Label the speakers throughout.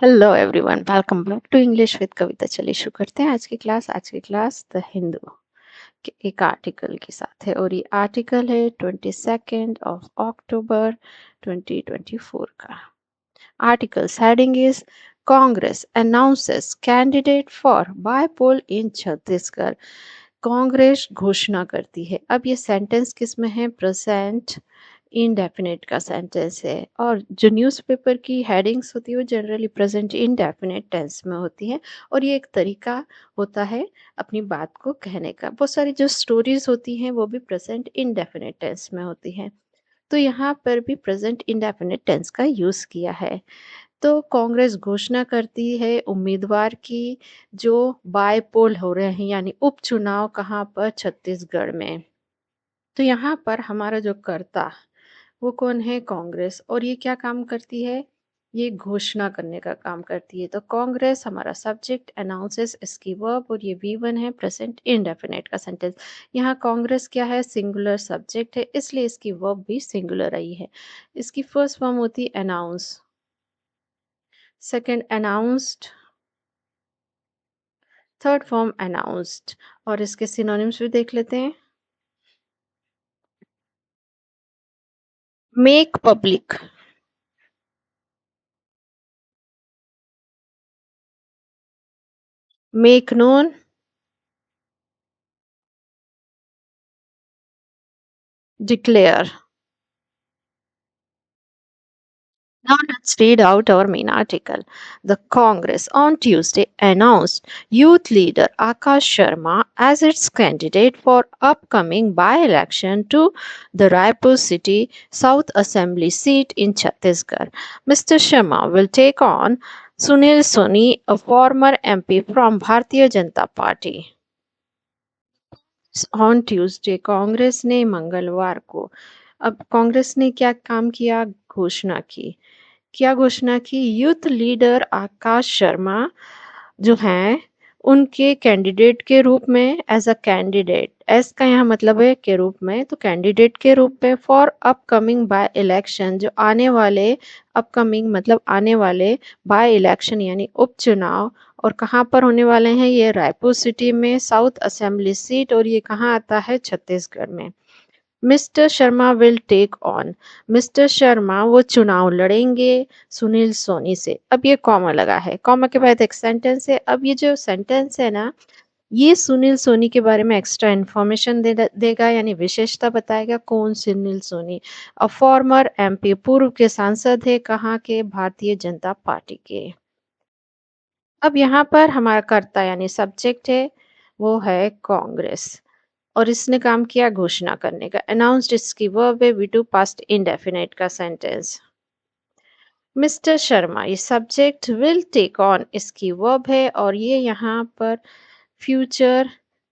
Speaker 1: Hello everyone, welcome back to English with Kavita. चलिए शुरू करते हैं आज की क्लास द हिंदू के एक आर्टिकल के साथ है और ये आर्टिकल है 22 अक्टूबर 2024 का। Articles heading is Congress announces candidate for bypoll in Chhattisgarh. Congress घोषणा करती है। अब ये सेंटेंस किस में है? प्रेजेंट इनडेफिनेट का सेंटेंस है और जो न्यूज़पेपर की हेडिंग्स होती है वो जनरली प्रेजेंट इनडेफिनेट टेंस में होती है और ये एक तरीका होता है अपनी बात को कहने का। बहुत सारी जो स्टोरीज होती हैं वो भी प्रेजेंट इनडेफिनेट टेंस में होती हैं, तो यहाँ पर भी प्रेजेंट इंडेफिनिट टेंस का यूज़ किया है। तो कांग्रेस घोषणा करती है उम्मीदवार की जो बाय पोल हो रहे हैं, यानी उपचुनाव कहाँ पर? छत्तीसगढ़ में। तो यहाँ पर हमारा जो कर्ता वो कौन है? कांग्रेस। और ये क्या काम करती है? ये घोषणा करने का काम करती है। तो कांग्रेस हमारा सब्जेक्ट, अनाउंसेस इसकी वर्ब और ये वी वन है प्रेजेंट इंडेफिनिट का सेंटेंस। यहाँ कांग्रेस क्या है? सिंगुलर सब्जेक्ट है, इसलिए इसकी वर्ब भी सिंगुलर आई है। इसकी फर्स्ट फॉर्म होती है announce, second announced, third form announced. और इसके सिनोनिम्स भी देख लेते हैं। Make public, make known, declare. Now let's read out our main article. The Congress on Tuesday announced youth leader Akash Sharma as its candidate for upcoming by-election to the Raipur City South Assembly seat in Chhattisgarh. Mr. Sharma will take on Sunil Soni, a former MP from Bharatiya Janata Party. On Tuesday Congress ने मंगलवार को, अब कांग्रेस ने क्या काम किया? घोषणा की। क्या घोषणा की? यूथ लीडर आकाश शर्मा जो हैं उनके कैंडिडेट के रूप में, एज अ कैंडिडेट, एस का यहाँ मतलब है के रूप में, तो कैंडिडेट के रूप में फॉर अपकमिंग बाय इलेक्शन, जो आने वाले, अपकमिंग मतलब आने वाले, बाय इलेक्शन यानी उपचुनाव। और कहाँ पर होने वाले हैं? ये रायपुर सिटी में, साउथ असेंबली सीट, और ये कहाँ आता है? छत्तीसगढ़ में। Mister Sharma will take on, mister Sharma वो चुनाव लड़ेंगे सुनील सोनी से। अब ये कॉमा लगा है, कॉमा के बाद एक सेंटेंस है। अब ये जो सेंटेंस है ना, ये सुनील सोनी के बारे में एक्स्ट्रा इन्फॉर्मेशन देगा, यानी विशेषता बताएगा। कौन? Sunil Soni, a former MP, पूर्व के सांसद है। कहाँ के? भारतीय जनता पार्टी के। अब यहाँ पर हमारा कर्ता यानी सब्जेक्ट है, वो है कांग्रेस, और इसने काम किया घोषणा करने का। अनाउंस्ड इसकी वर्ब है, वी टू पास्ट इंडेफिनिट का सेंटेंस। मिस्टर शर्मा ये सब्जेक्ट, विल टेक ऑन इसकी वर्ब है और ये यहाँ पर फ्यूचर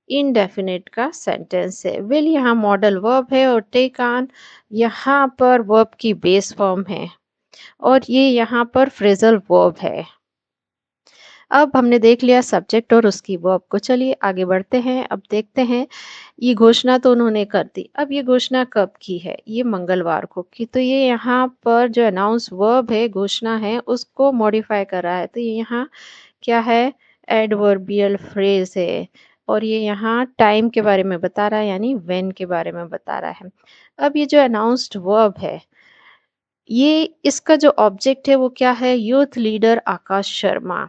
Speaker 1: इनडेफिनिट का सेंटेंस है। विल यहाँ मॉडल वर्ब है और टेक ऑन यहाँ पर वर्ब की बेस फॉर्म है और ये यहाँ पर फ्रेजल वर्ब है। अब हमने देख लिया सब्जेक्ट और उसकी वर्ब को। चलिए आगे बढ़ते हैं। अब देखते हैं, ये घोषणा तो उन्होंने कर दी। अब ये घोषणा कब की है? ये मंगलवार को की। तो ये यहाँ पर जो अनाउंस वर्ब है, घोषणा है, उसको मॉडिफाई कर रहा है। तो ये यहाँ क्या है? एडवर्बियल फ्रेज है और ये यहाँ टाइम के बारे में बता रहा है, यानी व्हेन के बारे में बता रहा है। अब ये जो अनाउंस्ड वर्ब है, ये इसका जो ऑब्जेक्ट है वो क्या है? यूथ लीडर आकाश शर्मा,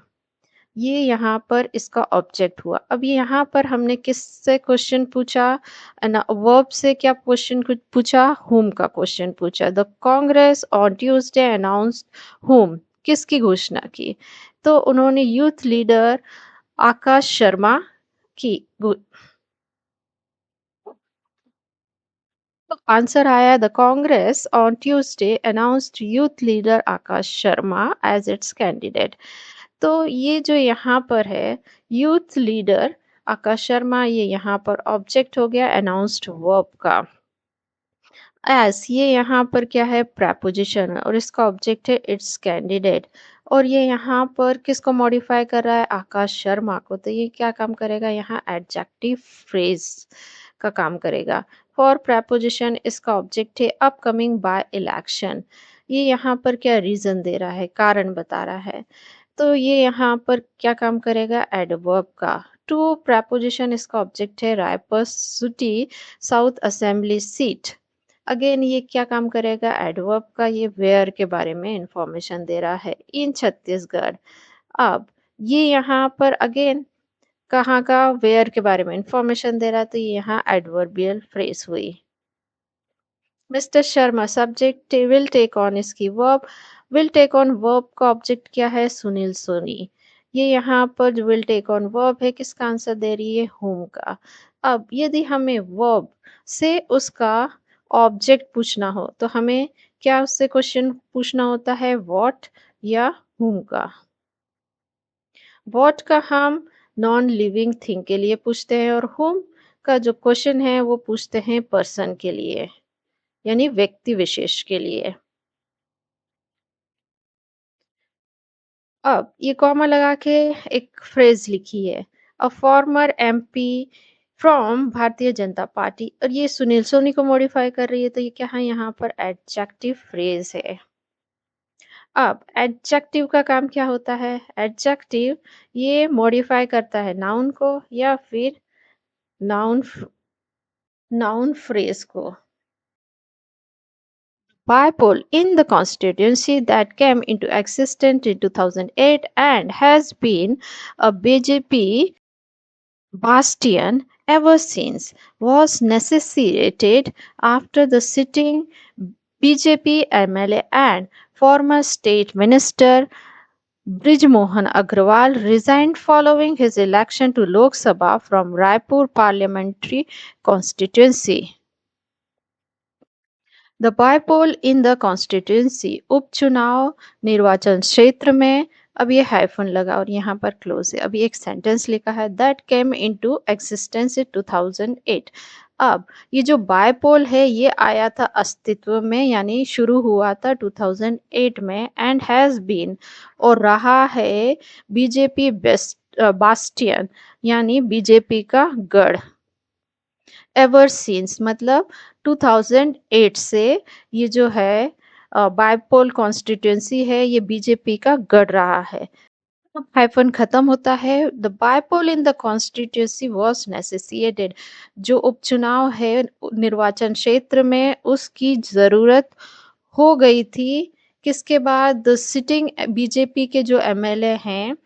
Speaker 1: ये यहाँ पर इसका ऑब्जेक्ट हुआ। अब ये यहाँ पर हमने किससे क्वेश्चन पूछा? वर्ब से क्या क्वेश्चन पूछा? हुम का क्वेश्चन पूछा। The Congress on Tuesday announced हुम, किसकी घोषणा की? तो उन्होंने यूथ लीडर आकाश शर्मा की। तो आंसर आया, the Congress on Tuesday announced youth leader Akash Sharma as its candidate. तो ये जो यहाँ पर है यूथ लीडर आकाश शर्मा, ये यहाँ पर ऑब्जेक्ट हो गया अनाउंस्ड वर्ब का। एस ये यहाँ पर क्या है? प्रेपोजिशन और इसका ऑब्जेक्ट है इट्स कैंडिडेट। और ये यहाँ पर किसको मॉडिफाई कर रहा है? आकाश शर्मा को। तो ये क्या काम करेगा? यहाँ एडजेक्टिव फ्रेज का काम करेगा। फॉर प्रेपोजिशन इसका ऑब्जेक्ट है अपकमिंग बाय इलेक्शन। ये यहाँ पर क्या रीजन दे रहा है? कारण बता रहा है। तो ये यहाँ पर क्या काम करेगा एडवर्ब का। टू प्रेपोजिशन इसका ऑब्जेक्ट है रायपरसिटी साउथ असेंबली सीट। अगेन ये क्या काम करेगा एडवर्ब का, ये वेयर के बारे में इंफॉर्मेशन दे रहा है इन छत्तीसगढ़। अब ये यहाँ पर अगेन कहाँ का वेयर के बारे में इंफॉर्मेशन दे रहा है, तो ये यहाँ एडवर्बियल फ्रेज हुई। Mister Sharma subject will take on इसकी verb. Will take on verb का ऑब्जेक्ट क्या है सुनील सोनी। ये यहाँ पर जो विल टेक ऑन वर्ब है किसका आंसर दे रही है होम का। अब यदि हमें वर्ब से उसका ऑब्जेक्ट पूछना हो तो हमें क्या उससे क्वेश्चन पूछना होता है व्हाट या whom का। व्हाट का हम नॉन लिविंग थिंग के लिए पूछते हैं और whom का जो क्वेश्चन है वो पूछते हैं पर्सन के लिए, यानी व्यक्ति विशेष के लिए। अब ये कॉमा लगा के एक फ्रेज लिखी है अ former MP from Bharatiya Janata party, और ये सुनील सोनी को मॉडिफाई कर रही है, तो ये क्या है यहाँ पर एडजेक्टिव फ्रेज है। अब एडजेक्टिव का काम क्या होता है, एडजेक्टिव ये मॉडिफाई करता है नाउन को या फिर नाउन नाउन फ्रेज को। Bipole in the constituency that came into existence in 2008 and has been a BJP bastion ever since, was necessitated after the sitting BJP MLA and former State Minister Brijmohan Agrawal resigned following his election to Lok Sabha from Raipur parliamentary constituency. The bypoll in the constituency उपचुनाव निर्वाचन क्षेत्र में। अब ये hyphen लगा और यहाँ पर क्लोज है। अभी एक सेंटेंस लिखा है दैट केम इनटू एक्सिस्टेंस इन 2008। अब ये जो बायपोल है ये आया था अस्तित्व में, यानी शुरू हुआ था 2008 में एंड हैज बीन और रहा है बीजेपी बेस्ट बास्टियन यानी बीजेपी का गढ़ एवर सिंस मतलब 2008 से ये जो है बायपोल कॉन्स्टिट्यूंसी है ये बीजेपी का गढ़ रहा है। अब हाइफन खत्म होता है the bypoll in the constituency was necessitated. जो उपचुनाव है निर्वाचन क्षेत्र में उसकी जरूरत हो गई थी किसके बाद द सिटिंग बीजेपी के जो एमएलए हैं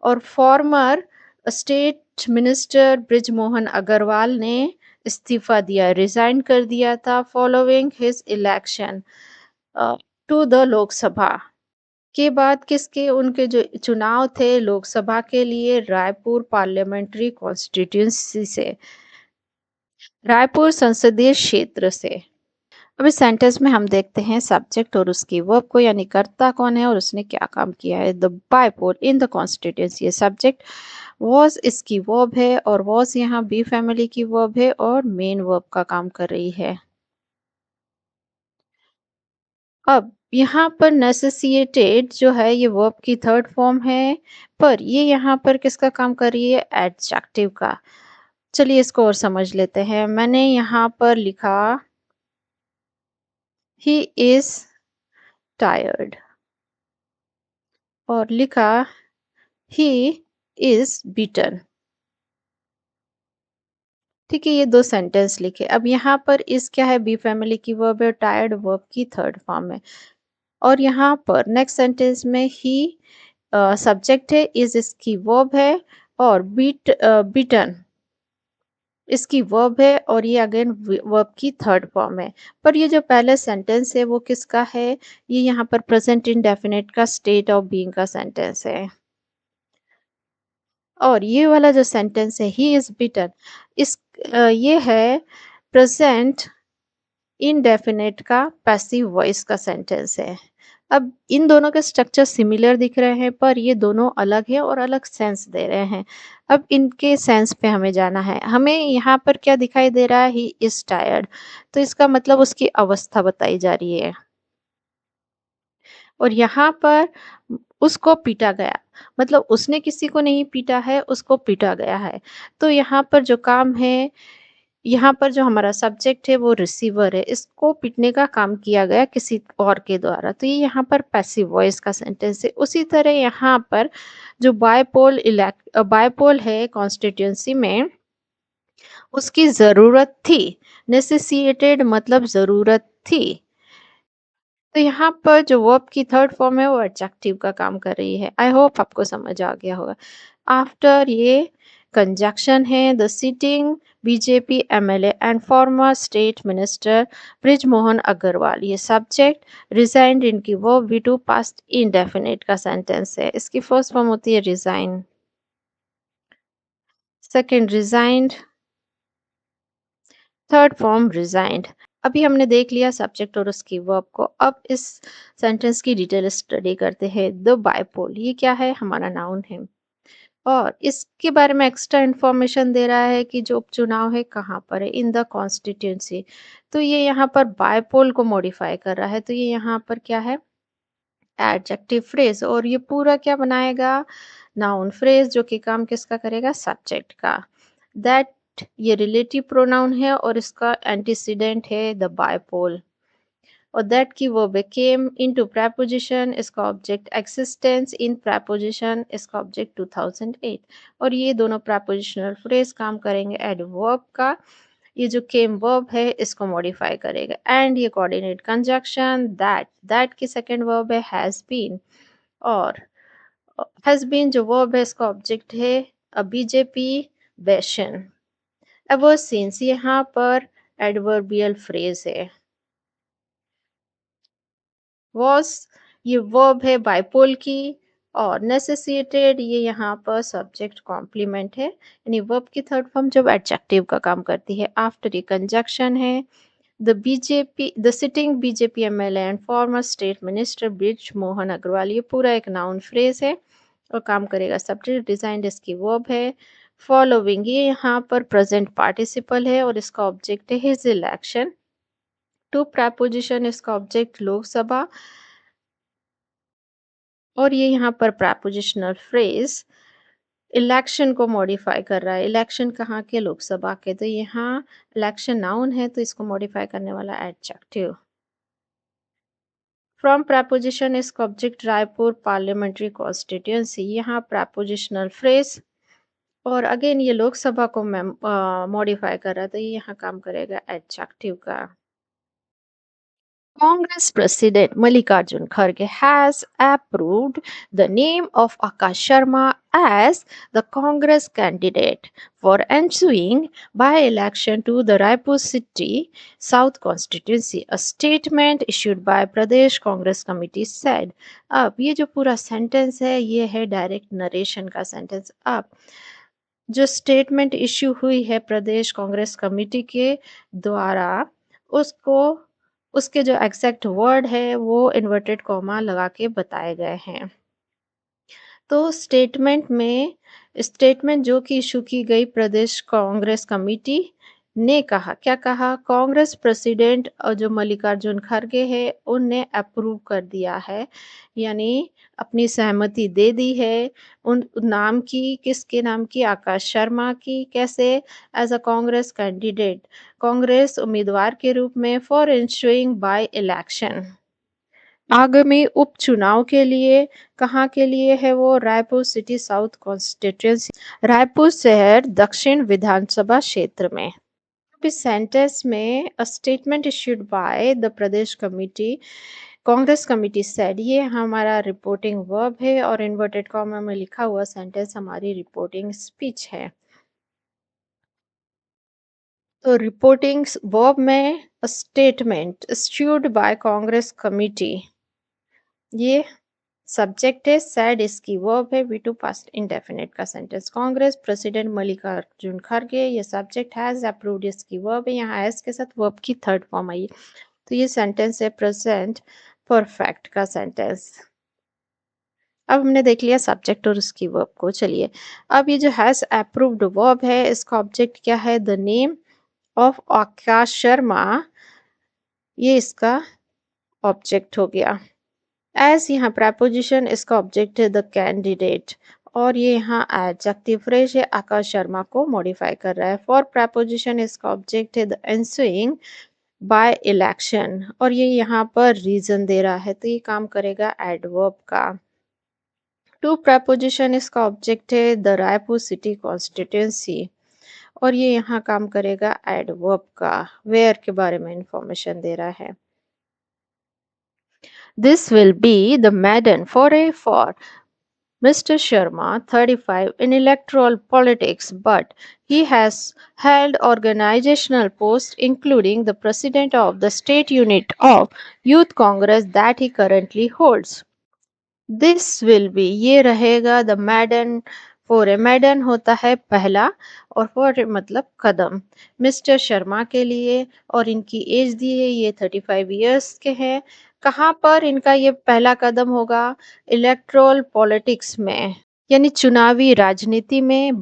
Speaker 1: और former state minister Brijmohan Agrawal ने इस्तीफा दिया, रिजाइन कर दिया था following his election to the Lok Sabha के बाद किसके उनके जो चुनाव थे लोकसभा के लिए रायपुर पार्लियामेंट्री कॉन्स्टिट्यूंसी से, रायपुर संसदीय क्षेत्र से। अब इस सेंटेंस में हम देखते हैं सब्जेक्ट और उसकी वर्ब को, यानी कर्ता कौन है और उसने क्या काम किया है। The bypoll in the constituency subject, was इसकी वर्ब है और वॉज यहाँ बी फैमिली की वर्ब है और मेन वर्ब का काम कर रही है। अब यहाँ पर नेसेसिएटेड जो है ये वर्ब की थर्ड फॉर्म है, पर ये यहाँ पर किसका काम कर रही है एडजेक्टिव का। चलिए इसको और समझ लेते हैं। मैंने यहाँ पर लिखा ही इज टायर्ड और लिखा ही इज बीटन। ठीक है, ये दो सेंटेंस लिखे। अब यहाँ पर इस क्या है बी फैमिली की वर्ब है, टायर्ड वर्ब की थर्ड फॉर्म है। और यहाँ पर नेक्स्ट सेंटेंस में ही सब्जेक्ट है, इज इसकी वर्ब है और बीटन इसकी वर्ब है और ये अगेन वर्ब की थर्ड फॉर्म है। पर ये जो पहले सेंटेंस है वो किसका है, ये यहाँ पर प्रेजेंट इंडेफिनिट का स्टेट ऑफ बीइंग का सेंटेंस है। और ये वाला जो सेंटेंस है ही इज बिटन, इस ये है प्रेजेंट इनडेफिनिट का पैसिव वॉइस का सेंटेंस है। अब इन दोनों के स्ट्रक्चर सिमिलर दिख रहे हैं पर ये दोनों अलग है और अलग सेंस दे रहे हैं। अब इनके सेंस पे हमें जाना है। हमें यहाँ पर क्या दिखाई दे रहा है ही इज टायर्ड, तो इसका मतलब उसकी अवस्था बताई जा रही है। और यहाँ पर उसको पीटा गया, मतलब उसने किसी को नहीं पीटा है, उसको पीटा गया है। तो यहाँ पर जो काम है यहाँ पर जो हमारा सब्जेक्ट है वो रिसीवर है, इसको पिटने का काम किया गया किसी और के द्वारा, तो ये यहाँ पर पैसिव वॉइस का सेंटेंस है। उसी तरह यहाँ पर जो बायपोल है कॉन्स्टिट्यूएंसी में, उसकी ज़रूरत थी, नेसेसिएटेड मतलब ज़रूरत थी। तो यहाँ पर जो वर्ब की थर्ड फॉर्म है वो एडजेक्टिव का काम कर रही है। आई होप आपको समझ आ गया होगा। आफ्टर ये कंजंक्शन है the sitting BJP MLA and former state minister Brijmohan Agrawal, ये सब्जेक्ट, रिजाइंड इनकी verb V two past indefinite का सेंटेंस है। इसकी फर्स्ट फॉर्म होती है resign, second resigned, third form resigned. अभी हमने देख लिया सब्जेक्ट और उसकी वर्ब को। अब इस सेंटेंस की डिटेल स्टडी करते हैं। द बाइपोल, ये क्या है? हमारा नाउन है और इसके बारे में एक्स्ट्रा इंफॉर्मेशन दे रहा है कि जो उपचुनाव है कहाँ पर है, इन द कॉन्स्टिट्यूंसी। तो ये यहाँ पर बाइपोल को मॉडिफाई कर रहा है, तो ये यहाँ पर क्या है? एडजेक्टिव फ्रेज, और ये पूरा क्या बनाएगा? नाउन फ्रेज, जो कि काम किसका करेगा? सब्जेक्ट का। दैट ये रिलेटिव प्रोनाउन है और इसका एंटीसीडेंट है द बायपोल। और दैट की वर्ब केम इनटू प्रेपोजिशन, इसका ऑब्जेक्ट एक्सिस्टेंस इन प्रेपोजिशन, इसका ऑब्जेक्ट 2008। और ये दोनों प्रेपोजिशनल फ्रेज काम करेंगे एडवर्ब का। ये जो केम वर्ब है इसको मॉडिफाई करेगा। एंड ये कोऑर्डिनेट कंजक्शन दैट की सेकंड वर्ब है हैज बीन, और हैज बीन जो वर्ब है इसका ऑब्जेक्ट है बीजेपी बेशन। एवर सिंस यहाँ पर एडवर्बियल फ्रेज है। वॉस ये वर्ब है बाइपोल की, और नेसेसिएटेड ये यहाँ पर सब्जेक्ट कॉम्प्लीमेंट है, यानी वर्ब की थर्ड फॉर्म जब एडजेक्टिव का काम करती है। आफ्टर ये कंजक्शन है the sitting BJP MLA and former state minister Brij Mohan Agrawal, ये पूरा एक नाउन फ्रेज है और काम करेगा सब्जेक्ट। डिजाइन इसकी वर्ब है। फॉलोइंग ये यहाँ पर प्रेजेंट पार्टिसिपल है और इसका ऑब्जेक्ट है हिज इलेक्शन। टू प्रेपोजिशन, इसका ऑब्जेक्ट लोकसभा, और ये यहाँ पर प्रेपोजिशनल फ्रेज इलेक्शन को मॉडिफाई कर रहा है। इलेक्शन कहाँ के? लोकसभा के, तो यहाँ इलेक्शन नाउन है तो इसको मॉडिफाई करने वाला एडजेक्टिव। फ्रॉम प्रेपोजिशन, इसका ऑब्जेक्ट रायपुर पार्लियामेंट्री कॉन्स्टिट्यूंसी, यहाँ प्रेपोजिशनल फ्रेज, और अगेन ये लोकसभा को मॉडिफाई कर रहा है तो ये यहाँ काम करेगा एडजेक्टिव का। Congress President Mallikarjun Kharge has approved the name of Akash Sharma as the Congress candidate for ensuing by-election to the Raipur City South constituency. A statement issued by Pradesh Congress Committee said. अब ये जो पूरा sentence है ये है direct narration का sentence. अब जो स्टेटमेंट इश्यू हुई है प्रदेश कांग्रेस कमेटी के द्वारा, उसको उसके जो एग्जैक्ट वर्ड है वो इन्वर्टेड कॉमा लगा के बताए गए हैं। तो स्टेटमेंट जो कि इशू की गई प्रदेश कांग्रेस कमेटी ने कहा, क्या कहा? कांग्रेस प्रेसिडेंट जो मल्लिकार्जुन खड़गे है उनने अप्रूव कर दिया है, यानी अपनी सहमति दे दी है उन नाम की, किसके नाम की? आकाश शर्मा की। कैसे? As a Congress candidate, Congress उम्मीदवार के रूप में, फॉर इंश्योइंग बाय इलेक्शन, आगामी उपचुनाव के लिए। कहाँ के लिए है वो? Raipur city south constituency, Raipur शहर दक्षिण विधानसभा क्षेत्र में। इस सेंटेंस में a statement issued by the Pradesh committee Congress committee said, ये हमारा रिपोर्टिंग वर्ब है और इन्वर्टेड कॉमा में लिखा हुआ सेंटेंस हमारी रिपोर्टिंग स्पीच है। तो रिपोर्टिंग वर्ब में a statement issued by Congress committee, ये सब्जेक्ट है। सैड इसकी वर्ब है। वी टू पास्ट इंडेफिनिट का सेंटेंस। कांग्रेस प्रेसिडेंट मल्लिकार्जुन खड़गे, ये सब्जेक्ट हैज अप्रूव्ड इसकी वर्ब है। यहाँ हैज के साथ वर्ब की थर्ड फॉर्म आई, तो ये सेंटेंस है प्रेजेंट परफेक्ट का सेंटेंस। अब हमने देख लिया सब्जेक्ट और उसकी वर्ब को। चलिए अब ये जो हैज अप्रूव्ड वर्ब है इसका ऑब्जेक्ट क्या है? द नेम ऑफ आकाश शर्मा, ये इसका ऑब्जेक्ट हो गया। एज यहाँ प्रेपोजिशन, इसका ऑब्जेक्ट है द कैंडिडेट, और ये यहाँ एडजेक्टिव फ्रेज है, आकाश शर्मा को मॉडिफाई कर रहा है। फॉर प्रपोजिशन इसका ऑब्जेक्ट है द एंसुइंग बाय इलेक्शन, और ये यहाँ पर रीजन दे रहा है, तो ये काम करेगा एडवर्ब का। टू प्रपोजिशन इसका ऑब्जेक्ट है द रायपुर सिटी कॉन्स्टिट्यूंसी, और ये यहाँ काम करेगा एडवर्ब का। वेयर के बारे में इंफॉर्मेशन दे रहा है। This will be the मैडन for Mr. Sharma, 35, in electoral politics, but he has held organizational posts including the president of the state unit of Youth Congress that he currently holds. This will be, ये रहेगा the मैडन for a, मैडन होता है पहला और for मतलब कदम, mister Sharma के लिए, और इनकी एज दी है, ये 35 इयर्स के हैं। कहाँ पर इनका ये पहला कदम होगा? इलेक्ट्रोल पॉलिटिक्स में, यानी चुनावी राजनीति में।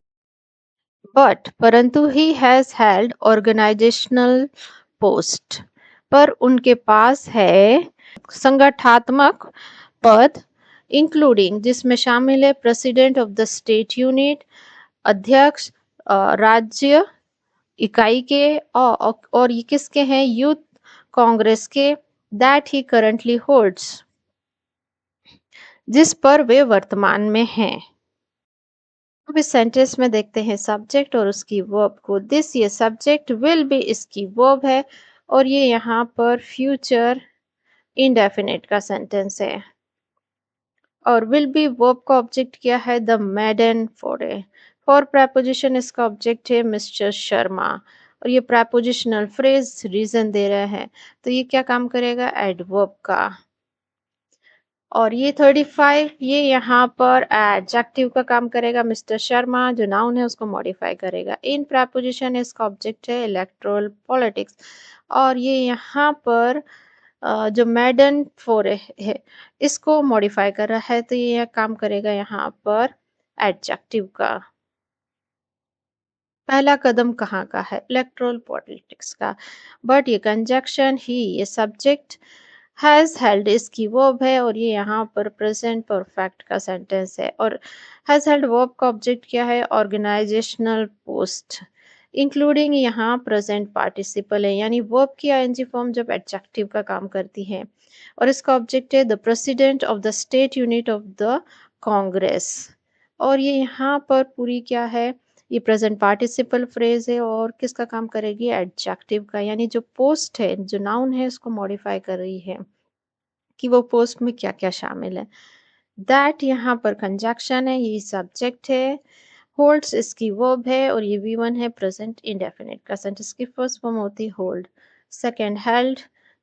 Speaker 1: बट परंतु he has held organisational post, पर उनके पास है संगठनात्मक पद, इंक्लूडिंग जिसमें शामिल है president of the state unit, अध्यक्ष राज्य इकाई के, और ये किसके हैं? यूथ कांग्रेस के, दैट ही करंटली होल्ड्स, जिस पर वे वर्तमान में हैं। अब इस सेंटेंस में देखते हैं सब्जेक्ट और उसकी वर्ब को। दिस, ये सब्जेक्ट, विल बी इसकी वर्ब है, और ये यहाँ पर फ्यूचर इंडेफिनिट का सेंटेंस है। और विल बी वर्ब का ऑब्जेक्ट क्या है? The मैडन for a. For preposition इसका ऑब्जेक्ट है मिस्टर शर्मा, और ये प्रपोजिशनल फ्रेज रीजन दे रहा है, तो ये क्या काम करेगा? एडवर्ब का। और ये 35, ये यहाँ पर एडजेक्टिव का काम करेगा। मिस्टर शर्मा जो नाउन है उसको मॉडिफाई करेगा। इन प्रपोजिशन इसका ऑब्जेक्ट है इलेक्ट्रोल पॉलिटिक्स, और ये यहाँ पर जो मैडन फोर है इसको मॉडिफाई कर रहा है, तो ये काम करेगा यहाँ पर एडजेक्टिव का। पहला कदम कहाँ का है? इलेक्ट्रोल पॉलिटिक्स का। बट ये कंजक्शन ही, ये सब्जेक्ट, हैज हेल्ड इसकी वर्ब है, और ये यहाँ पर प्रेजेंट परफेक्ट का सेंटेंस है। और हैज हेल्ड वर्ब का ऑब्जेक्ट क्या है? ऑर्गेनाइजेशनल पोस्ट, इंक्लूडिंग यहाँ प्रेजेंट पार्टिसिपल है, यानी वर्ब की आईएनजी फॉर्म जब एडजेक्टिव का काम करती है। और इसका ऑब्जेक्ट है the president of the state unit of the Congress, और ये यहाँ पर पूरी क्या है? ये प्रेजेंट पार्टिसिपल फ्रेज है, और किसका काम करेगी? एडजेक्टिव का, यानी जो पोस्ट है, जो नाउन है, उसको मॉडिफाई कर रही है कि वो पोस्ट में क्या क्या शामिल है। दैट यहाँ पर कंजक्शन है, ये सब्जेक्ट है, होल्ड्स इसकी वर्ब है, और ये V1 है प्रेजेंट इंडेफिनिट का सेंटेंस की फर्स्ट फॉर्म होती है hold, second held,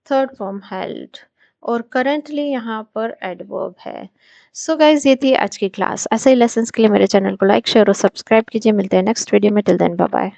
Speaker 1: third form held, और करंटली यहाँ पर एडवर्ब है। सो गाइज, ये थी आज की क्लास। ऐसे ही लेसन्स के लिए मेरे चैनल को लाइक, शेयर और सब्सक्राइब कीजिए। मिलते हैं नेक्स्ट वीडियो में। Till then bye bye.